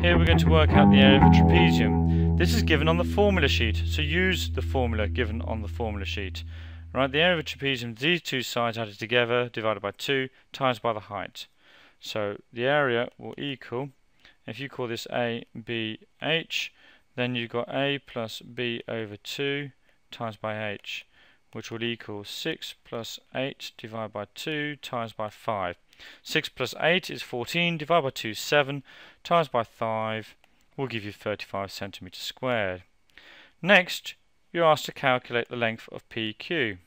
Here we're going to work out the area of a trapezium. This is given on the formula sheet, so use the formula given on the formula sheet. Right, the area of a trapezium, these two sides added together, divided by 2, times by the height. So the area will equal, if you call this A, B, H, then you've got A plus B over 2 times by H, which will equal 6 plus 8 divided by 2 times by 5. 6 plus 8 is 14, divided by 2 is 7, times by 5 will give you 35 centimeters squared. Next, you're asked to calculate the length of PQ.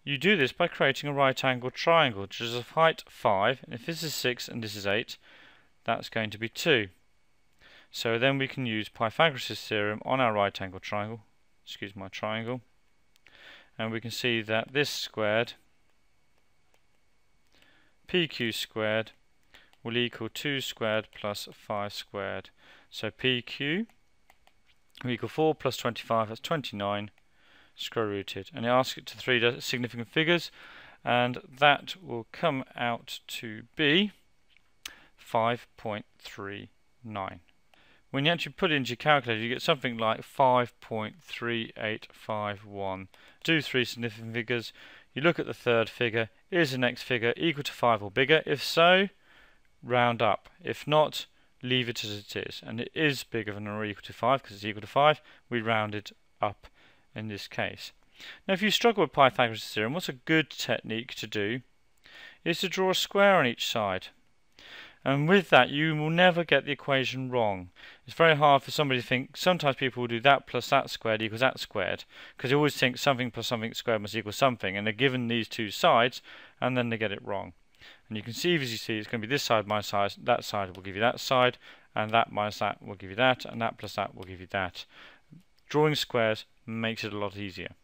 You do this by creating a right angled triangle, which is of height 5, and if this is 6 and this is 8, that's going to be 2. So then we can use Pythagoras' theorem on our right angled triangle, triangle, and we can see that this squared, PQ squared, will equal 2 squared plus 5 squared. So PQ will equal 4 plus 25, that's 29, square rooted. And it asks it to 3 significant figures, and that will come out to be 5.39. When you actually put it into your calculator, you get something like 5.3851. Do 3 significant figures. You look at the third figure. Is the next figure equal to 5 or bigger? If so, round up. If not, leave it as it is. And it is bigger than or equal to 5 because it's equal to 5. We round it up in this case. Now, if you struggle with Pythagoras' theorem, what's a good technique to do is to draw a square on each side. And with that, you will never get the equation wrong. It's very hard for somebody to think. Sometimes people will do that plus that squared equals that squared, because they always think something plus something squared must equal something, and they're given these two sides, and then they get it wrong. And you can see, as you see, it's going to be this side minus that side will give you that side, and that minus that will give you that, and that plus that will give you that. Drawing squares makes it a lot easier.